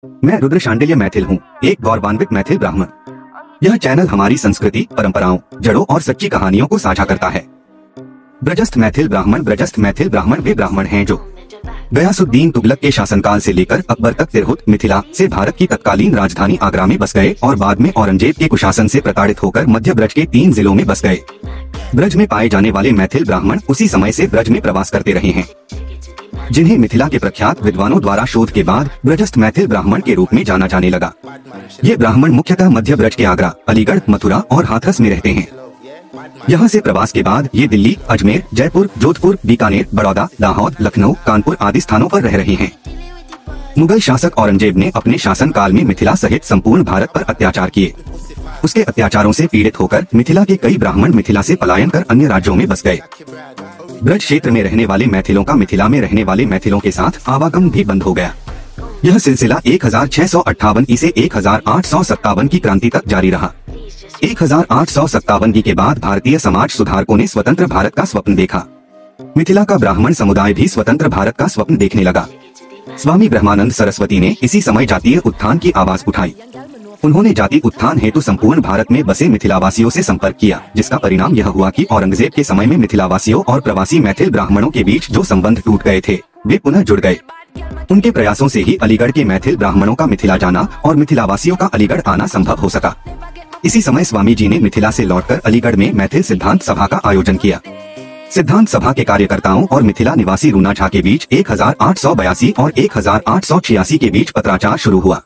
मैं रुद्र शांडिल्य मैथिल हूँ, एक गौरवान्वित मैथिल ब्राह्मण। यह चैनल हमारी संस्कृति, परंपराओं, जड़ों और सच्ची कहानियों को साझा करता है। ब्रजस्थ मैथिल ब्राह्मण वे ब्राह्मण हैं जो गयासुद्दीन तुगलक के शासनकाल से लेकर अकबर तक तिरहुत, मिथिला से भारत की तत्कालीन राजधानी आगरा में बस गए और बाद में औरंगजेब के कुशासन से प्रताड़ित होकर मध्य ब्रज के 3 जिलों में बस गए। ब्रज में पाए जाने वाले मैथिल ब्राह्मण उसी समय से ब्रज में प्रवास करते रहे हैं, जिन्हें मिथिला के प्रख्यात विद्वानों द्वारा शोध के बाद ब्रजस्थ मैथिल ब्राह्मण के रूप में जाना जाने लगा। ये ब्राह्मण मुख्यतः मध्य ब्रज के आगरा, अलीगढ़, मथुरा और हाथरस में रहते हैं। यहाँ से प्रवास के बाद ये दिल्ली, अजमेर, जयपुर, जोधपुर, बीकानेर, बड़ौदा, दाहोद, लखनऊ, कानपुर आदि स्थानों पर रह रहे हैं। मुगल शासक औरंगजेब ने अपने शासन काल में मिथिला सहित संपूर्ण भारत पर अत्याचार किए। उसके अत्याचारों से पीड़ित होकर मिथिला के कई ब्राह्मण मिथिला से पलायन कर अन्य राज्यों में बस गए। ब्रज क्षेत्र में रहने वाले मैथिलों का मिथिला में रहने वाले मैथिलों के साथ आवागमन भी बंद हो गया। यह सिलसिला 1658 ईसे 1857 की क्रांति तक जारी रहा। 1857 के बाद भारतीय समाज सुधारकों ने स्वतंत्र भारत का स्वप्न देखा। मिथिला का ब्राह्मण समुदाय भी स्वतंत्र भारत का स्वप्न देखने लगा। स्वामी ब्रह्मानंद सरस्वती ने इसी समय जातीय उत्थान की आवाज उठाई। उन्होंने जाति उत्थान हेतु संपूर्ण भारत में बसे मिथिलावासियों से संपर्क किया, जिसका परिणाम यह हुआ कि औरंगजेब के समय में मिथिलावासियों और प्रवासी मैथिल ब्राह्मणों के बीच जो संबंध टूट गए थे, वे पुनः जुड़ गए। उनके प्रयासों से ही अलीगढ़ के मैथिल ब्राह्मणों का मिथिला जाना और मिथिलावासियों का अलीगढ़ आना संभव हो सका। इसी समय स्वामी जी ने मिथिला से लौटकर अलीगढ़ में मैथिल सिद्धांत सभा का आयोजन किया। सिद्धांत सभा के कार्यकर्ताओं और मिथिला निवासी रूना झा के बीच 1882 और 1886 के बीच पत्राचार शुरू हुआ।